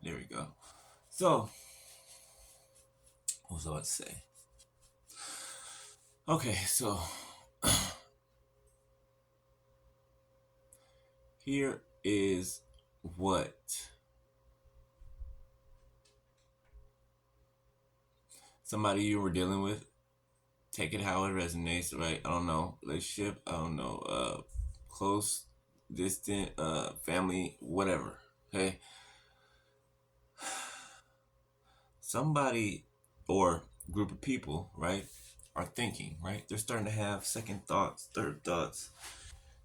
There we go. So, what was I about to say? Okay, so here is what somebody you were dealing with. Take it how it resonates, right? I don't know. Relationship, I don't know. Close, distant, family, whatever. Okay. Somebody or group of people, right, are thinking, right? They're starting to have second thoughts, third thoughts.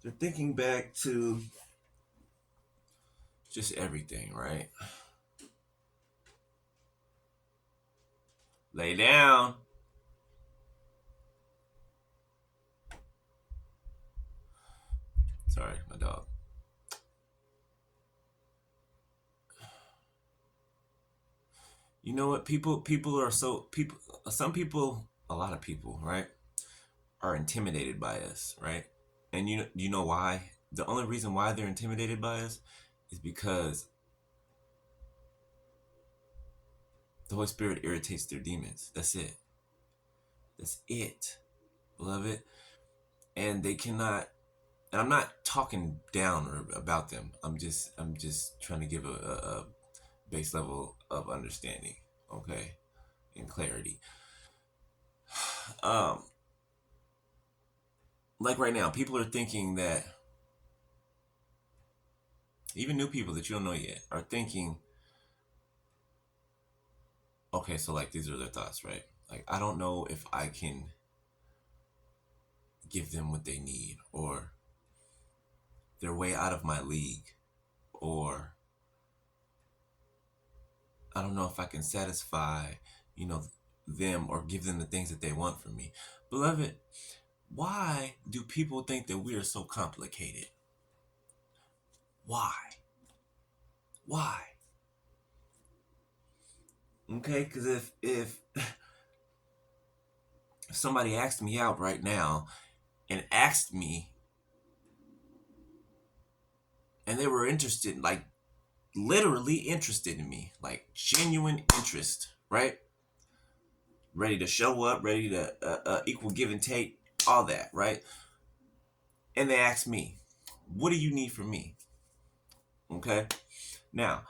They're thinking back to just everything, right? Lay down. Sorry, my dog. You know what? People are so people. Some people, a lot of people, right, are intimidated by us, right? And you know why? The only reason why they're intimidated by us is because the Holy Spirit irritates their demons. That's it. That's it, beloved. And they cannot. And I'm not talking down or about them. I'm just trying to give a base level of understanding, okay, and clarity. Um, like right now, people are thinking that even new people that you don't know yet are thinking, okay, so like these are their thoughts, right? Like I don't know if I can give them what they need, or they're way out of my league, or I don't know if I can satisfy, you know, them or give them the things that they want from me. Beloved, why do people think that we are so complicated? Why? Why? Okay, because if somebody asked me out right now and asked me, and they were interested, like literally interested in me, like genuine interest, right? Ready to show up, ready to equal give and take, all that, right? And they asked me, "What do you need from me?" Okay, now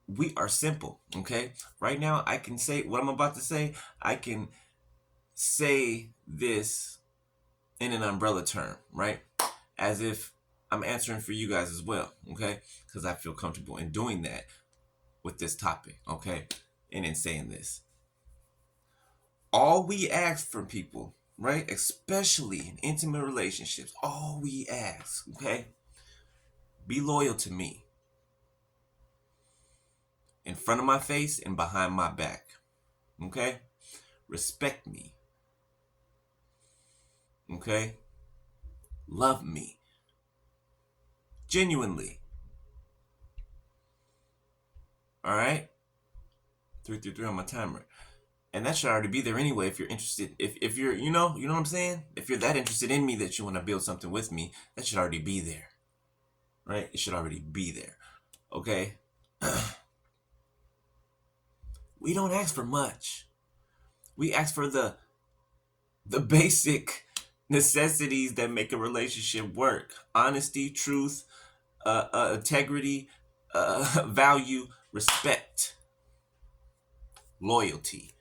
we are simple. Okay, right now I can say what I'm about to say. I can say this in an umbrella term, right? As if I'm answering for you guys as well, okay? Because I feel comfortable in doing that with this topic, okay? And in saying this. All we ask from people, right? Especially in intimate relationships, all we ask, okay? Be loyal to me in front of my face and behind my back, okay? Respect me, okay? Love me genuinely, all right? 333 on my timer. And that should already be there anyway if you're interested. If you're, you know what I'm saying? If you're that interested in me that you want to build something with me, that should already be there, right? It should already be there, okay? We don't ask for much. We ask for the basic necessities that make a relationship work: honesty, truth, integrity, value, respect, loyalty.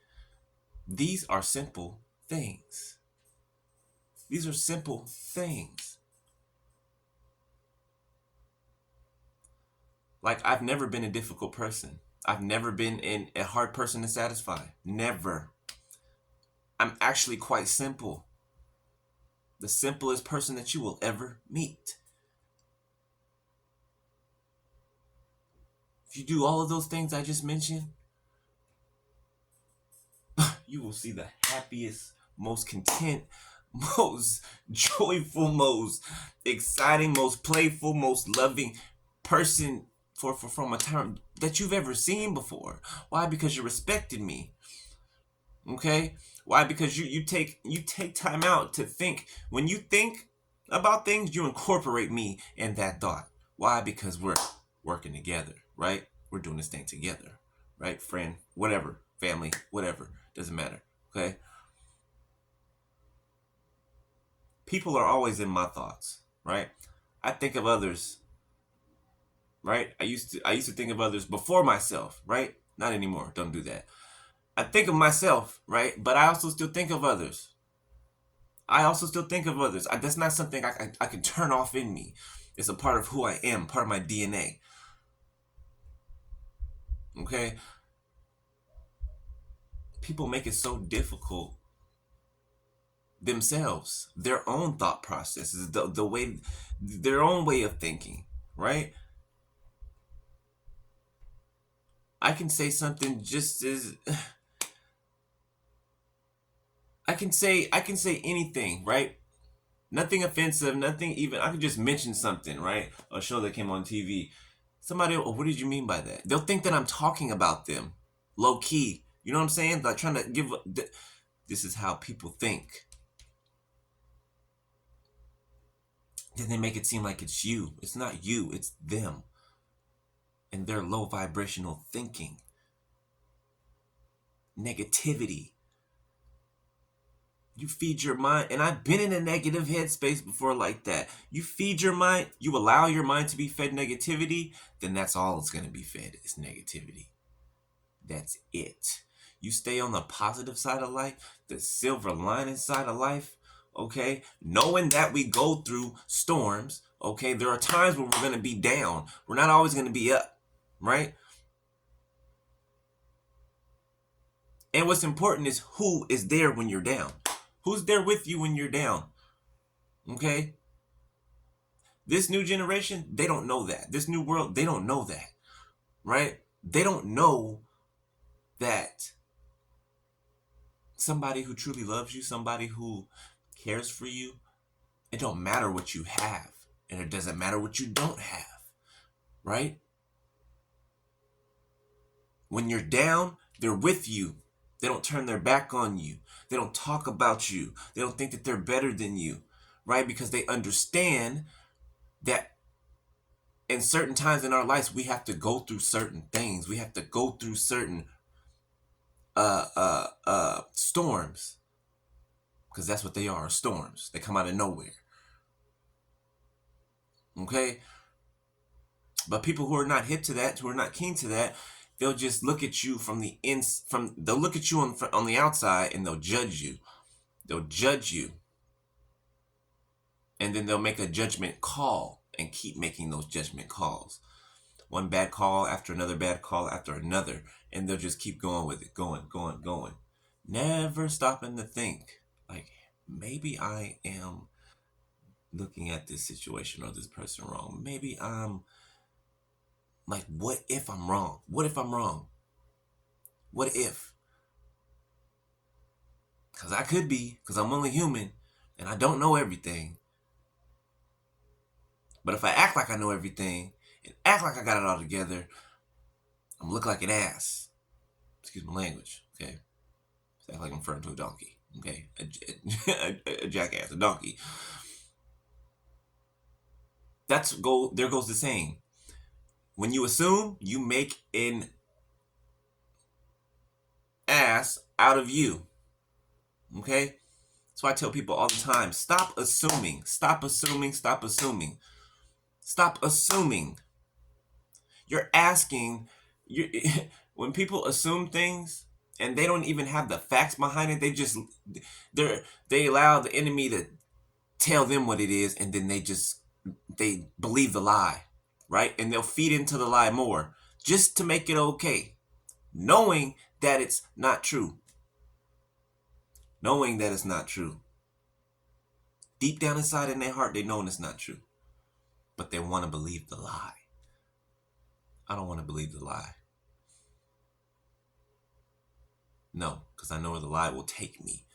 These are simple things. These are simple things. Like, I've never been a difficult person. I've never been a hard person to satisfy. Never. I'm actually quite simple. The simplest person that you will ever meet. If you do all of those things I just mentioned, you will see the happiest, most content, most joyful, most exciting, most playful, most loving person for from a time that you've ever seen before. Why? Because you respected me. Okay? Why? Because you take time out to think. When you think about things, you incorporate me in that thought. Why? Because we're working together, right? We're doing this thing together, right? Friend, whatever, family, whatever, doesn't matter. Okay. People are always in my thoughts, right? I think of others, right? I used to think of others before myself, right? Not anymore. Don't do that. I think of myself, right? But I also still think of others. That's not something I can turn off in me. It's a part of who I am, part of my DNA. Okay? People make it so difficult themselves, their own thought processes, the way, their own way of thinking, right? I can say something just as I can say anything, right? Nothing offensive, nothing even. I could just mention something, right? A show that came on TV. Somebody, oh, what did you mean by that? They'll think that I'm talking about them, low key. You know what I'm saying? Like trying to give. This is how people think. Then they make it seem like it's you. It's not you. It's them and their low vibrational thinking, negativity. You feed your mind, and I've been in a negative headspace before like that. You feed your mind, you allow your mind to be fed negativity, then that's all it's going to be fed is negativity. That's it. You stay on the positive side of life, the silver lining side of life, okay? Knowing that we go through storms, okay? There are times when we're going to be down. We're not always going to be up, right? And what's important is who is there when you're down. Who's there with you when you're down? Okay? This new generation, they don't know that. This new world, they don't know that. Right? They don't know that somebody who truly loves you, somebody who cares for you, it don't matter what you have. And it doesn't matter what you don't have. Right? When you're down, they're with you. They don't turn their back on you. They don't talk about you. They don't think that they're better than you, right? Because they understand that in certain times in our lives, we have to go through certain things. We have to go through certain storms, because that's what they are, storms. They come out of nowhere. Okay? But people who are not hip to that, who are not keen to that, they'll just look at you they'll look at you on the outside and they'll judge you. They'll judge you. And then they'll make a judgment call and keep making those judgment calls. One bad call after another bad call after another. And they'll just keep going with it, going. Never stopping to think, like, maybe I am looking at this situation or this person wrong. Maybe I'm like, what if I'm wrong? What if I'm wrong? What if? Because I could be, because I'm only human and I don't know everything. But if I act like I know everything and act like I got it all together, I'm look like an ass. Excuse my language, okay? Act like I'm referring to a donkey, okay? A jackass, a donkey. There goes the saying. When you assume, you make an ass out of you. Okay? So I tell people all the time, stop assuming. Stop assuming. Stop assuming. Stop assuming. You're asking, when people assume things and they don't even have the facts behind it, they allow the enemy to tell them what it is, and then they believe the lie, right? And they'll feed into the lie more just to make it okay, knowing that it's not true. Knowing that it's not true. Deep down inside in their heart, they know it's not true. But they want to believe the lie. I don't want to believe the lie. No, because I know where the lie will take me.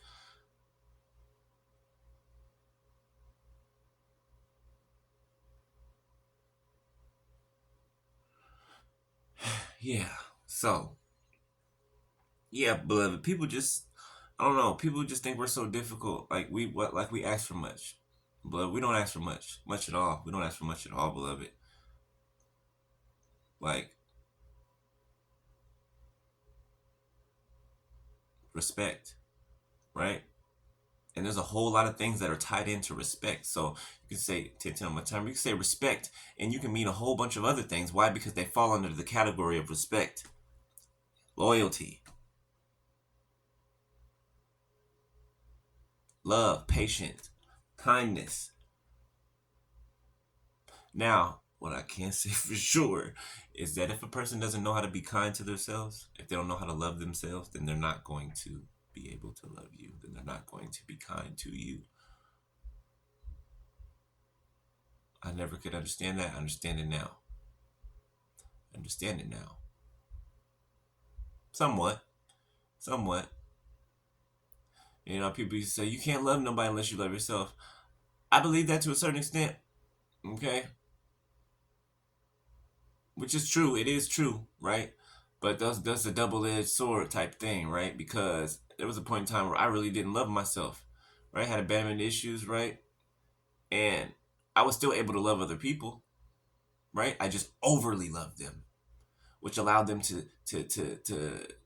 Yeah, so, yeah, beloved, people just, I don't know, people just think we're so difficult. Like we ask for much. But we don't ask for much at all. We don't ask for much at all, beloved. Like, respect, right? And there's a whole lot of things that are tied into respect. So you can say, to tell my time, you can say respect, and you can mean a whole bunch of other things. Why? Because they fall under the category of respect, loyalty, love, patience, kindness. Now, what I can say for sure is that if a person doesn't know how to be kind to themselves, if they don't know how to love themselves, then they're not going to be able to love you. Then they're not going to be kind to you. I never could understand that. I understand it now. I understand it now. Somewhat. Somewhat. You know, people used to say, you can't love nobody unless you love yourself. I believe that to a certain extent. Okay? Which is true. It is true, right? But that's a double-edged sword type thing, right? Because there was a point in time where I really didn't love myself, right? I had abandonment issues, right? And I was still able to love other people, right? I just overly loved them, which allowed them to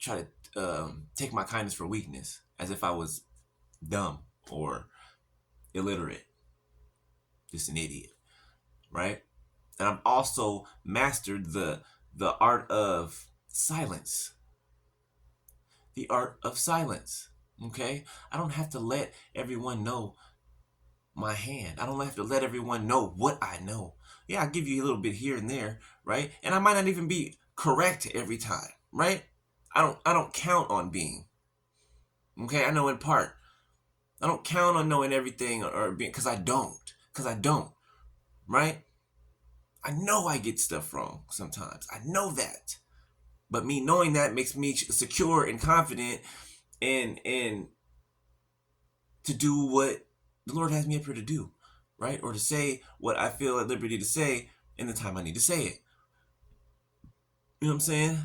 try to take my kindness for weakness, as if I was dumb or illiterate, just an idiot, right? And I've also mastered the art of silence. The art of silence. Okay? I don't have to let everyone know my hand. I don't have to let everyone know what I know. Yeah, I give you a little bit here and there, right? And I might not even be correct every time, right? I don't count on being. Okay? I know in part. I don't count on knowing everything or being, because I don't. Because I don't, right? I know I get stuff wrong sometimes. I know that. But me knowing that makes me secure and confident and to do what the Lord has me up here to do, right? Or to say what I feel at liberty to say in the time I need to say it. You know what I'm saying?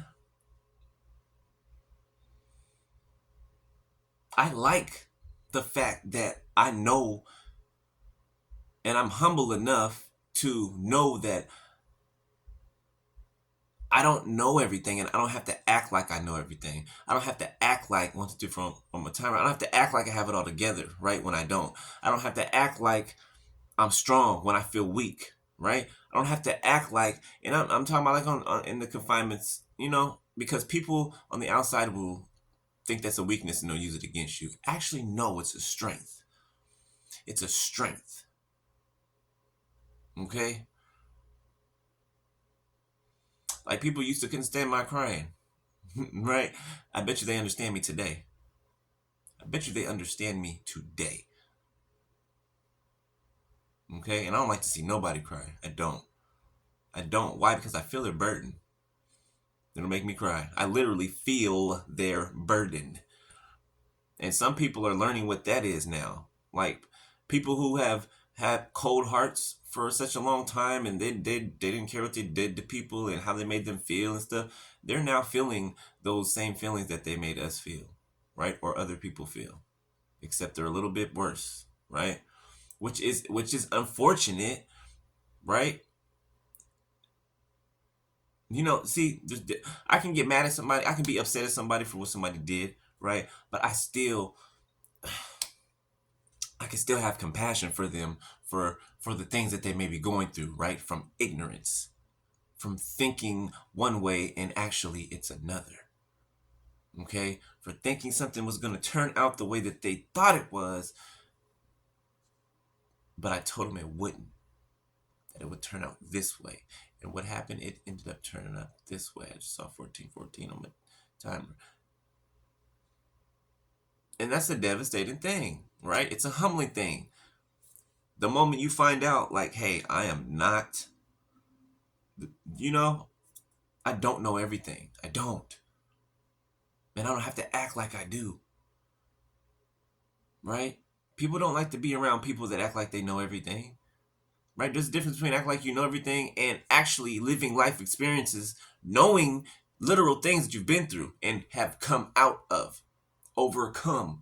I like the fact that I know and I'm humble enough to know that I don't know everything, and I don't have to act like I know everything. I don't have to act like, once different on my timer, I don't have to act like I have it all together, right? When I don't. I don't have to act like I'm strong when I feel weak, right? I don't have to act like, and I'm talking about like on in the confinements, you know, because people on the outside will think that's a weakness and they'll use it against you. Actually, no, it's a strength. It's a strength. Okay? Like people used to couldn't stand my crying, right? I bet you they understand me today. I bet you they understand me today. Okay? And I don't like to see nobody cry. I don't. I don't. Why? Because I feel their burden. It'll make me cry. I literally feel their burden. And some people are learning what that is now. Like people who have had cold hearts for such a long time and they didn't care what they did to people and how they made them feel and stuff. They're now feeling those same feelings that they made us feel, right? Or other people feel. Except they're a little bit worse, right? Which is unfortunate, right? You know, see, I can get mad at somebody. I can be upset at somebody for what somebody did, right? But I can still have compassion for them for the things that they may be going through, right? From ignorance, from thinking one way and actually it's another. Okay? For thinking something was going to turn out the way that they thought it was, but I told them it wouldn't. That it would turn out this way. And what happened? It ended up turning out this way. I just saw 1414 on my timer. And that's a devastating thing, right? It's a humbling thing. The moment you find out, like, hey, I am not, you know, I don't know everything. I don't. And I don't have to act like I do. Right? People don't like to be around people that act like they know everything. Right? There's a difference between act like you know everything and actually living life experiences, knowing literal things that you've been through and have come out of, overcome.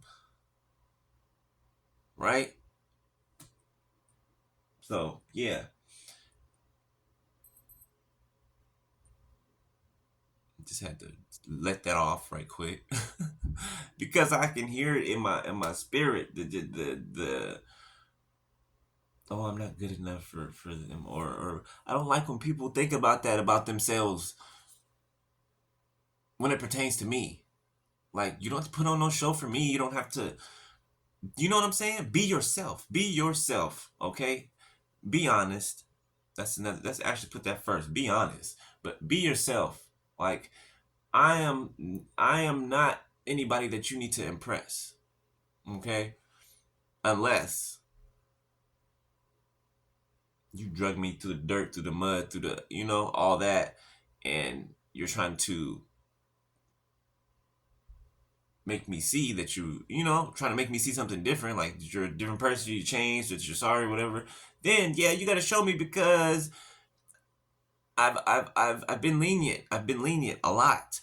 Right? So, yeah. Just had to let that off right quick because I can hear it in my spirit. The oh, I'm not good enough for them, or I don't like when people think about that about themselves when it pertains to me. Like, you don't have to put on no show for me. You don't have to. You know what I'm saying? Be yourself. Be yourself. Okay. Be honest. That's another. Let's actually put that first. Be honest, but be yourself. Like, I am not anybody that you need to impress. Okay, unless you drug me through the dirt, through the mud, through the all that, and you're trying to make me see that trying to make me see something different, like you're a different person, you changed, that you're sorry, whatever. Then yeah, you got to show me because I've been lenient. I've been lenient a lot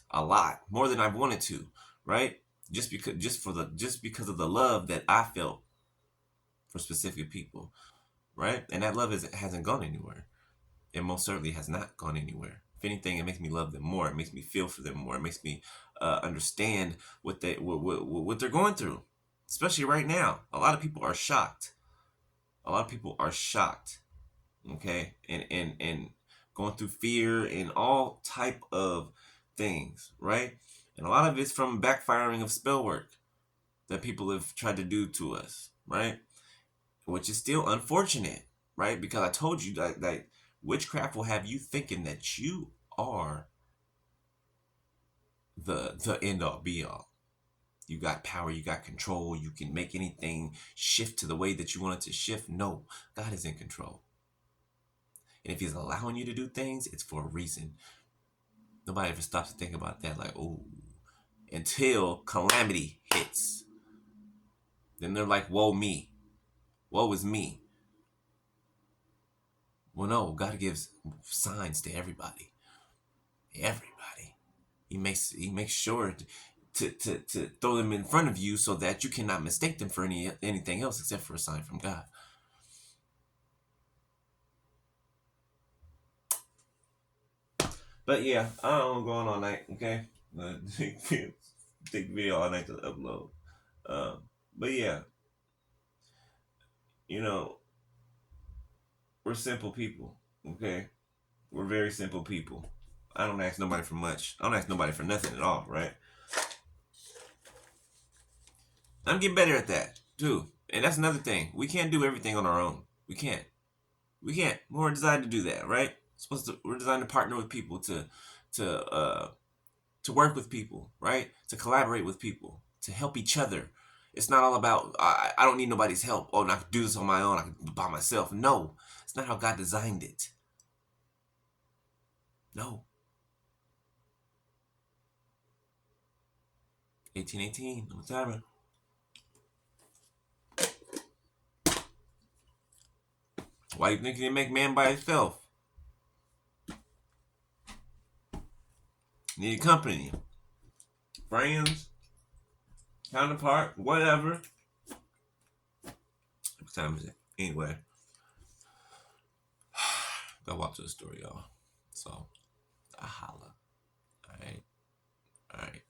more than I've wanted to, right? Just because of the love that I felt for specific people, right? And that love hasn't gone anywhere. It most certainly has not gone anywhere. If anything, it makes me love them more. It makes me feel for them more. It makes me understand what they're going through, especially right now. A lot of people are shocked. A lot of people are shocked. Okay, and going through fear and all type of things, right? And a lot of it's from backfiring of spell work that people have tried to do to us, right? Which is still unfortunate, right? Because I told you that witchcraft will have you thinking that you are the end all be all. You got power, you got control, you can make anything shift to the way that you want it to shift. No, God is in control. And if he's allowing you to do things, it's for a reason. Nobody ever stops to think about that, like, oh, until calamity hits. Then they're like, woe me. Woe is me. Well, no, God gives signs to everybody. Everybody. He makes sure to throw them in front of you so that you cannot mistake them for anything else except for a sign from God. But yeah, I don't know going all night, okay? Take video all night to upload. But yeah, you know, we're simple people, okay? We're very simple people. I don't ask nobody for much. I don't ask nobody for nothing at all, right? I'm getting better at that too. And that's another thing. We can't do everything on our own. We can't. We can't. We're designed to do that, right? We're designed to partner with people, to uh to work with people, right? To collaborate with people, to help each other. It's not all about I don't need nobody's help. Oh, and I can do this on my own. I can by myself. No, it's not how God designed it. No. 1818 on the timer. Why you think he didn't make man by himself? Need company, friends, counterpart, whatever. What time is it? Anyway, go watch the story, y'all. So, I holla. All right.